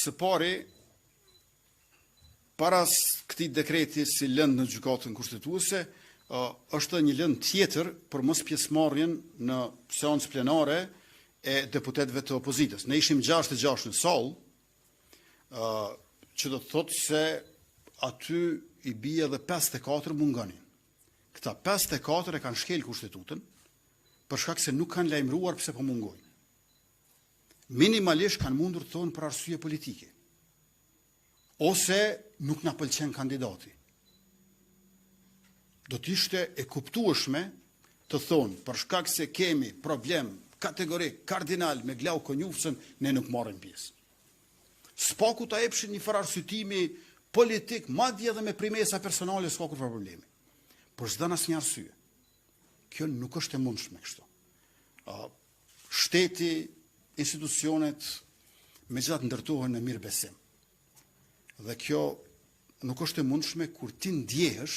Së pari, para këtij dekreti si lëndë në gjykatën kushtetuese, është një lëndë tjetër për mos pjesëmarrjen në seancë plenare e deputetëve të opozitës. Ne ishim 6-6 në sallë, që do të thotë se aty i bie edhe 54 mungonin. Këta 54 e kanë shkel kushtetutën për shkak se nuk kanë lajmëruar pse po mungojnë. Minimalisht kanë mundur të thonë për arsye politike. Ose nuk na pëlqen kandidati. Do të ishte e kuptueshme të thonë për shkak se kemi problem kategorik, kardinal me Glau Konjufsën, ne nuk marrim pjesë. S'paku ta epshin një farë arsyetimi politik, madje edhe me primesa personale, s'ka kur problemi. Por s'dan asnjë arsye. Kjo nuk është e mundshme kështu. Shteti, institucionet megjithatë ndërtohen në mirëbesim. Dhe kjo nuk është e mundshme kur ti ndjehesh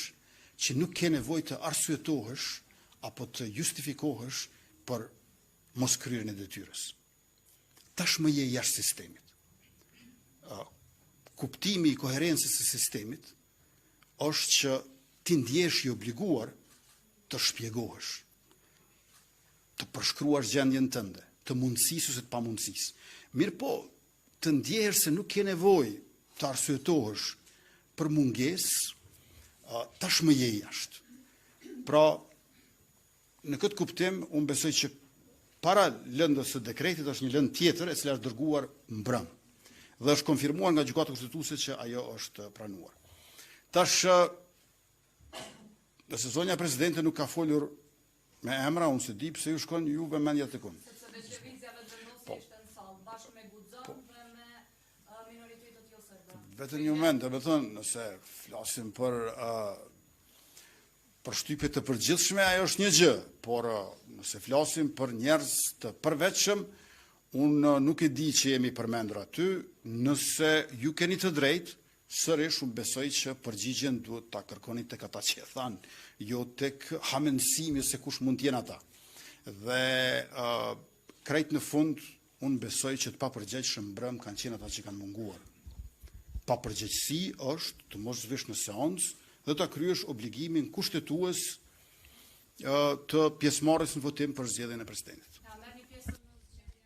që nuk ke nevojë të arsyetohesh apo të justifikohesh për mos kryerjen e detyrës. Tashmë je jashtë sistemit. Kuptimi i koherencës së sistemit është që ti ndjehesh i obliguar të shpjegohesh, të përshkruash gjendjen tënde, të mundësisë ose të pamundësisë. Mirë po, të ndjehesh se nuk ke nevojë të arsyetohesh për mungesë, tashmë je jashtë. Pra, në këtë kuptim, unë besoj që para lëndës së dekretit është një lëndë tjetër e cila është dërguar mbrëm. Dhe është konfirmuar nga gjykata kushtetuese që ajo është pranuar. Tash, nëse zonja presidente nuk ka folur me emra, unë se di pse ju shkon juve mendja të kun. Sepse veçërisja dhe Xhernosi ishte në sallë, bashkë me Guxon dhe me minoritetet jo serbe. Vetëm një moment, do të thënë, nëse flasim për shtypje të përgjithshme, ajo është një gjë, por nëse flasim për njerëz të përveçëm, unë nuk e di që jemi përmendur aty, nëse ju keni të drejtë, sërish unë besoj që përgjigjen duhet ta kërkoni tek ata që e thanë, jo tek hamendësimi se kush mund të jenë ata. Dhe krejt në fund, unë besoj që të papërgjegjshëm mbrëm kanë qenë ata që kanë munguar. Papërgjegjësi është të mos zhvesh në seancë dhe ta kryesh obligimin kushtetues të pjesëmarrjes në votim për zgjedhjen e presidentit.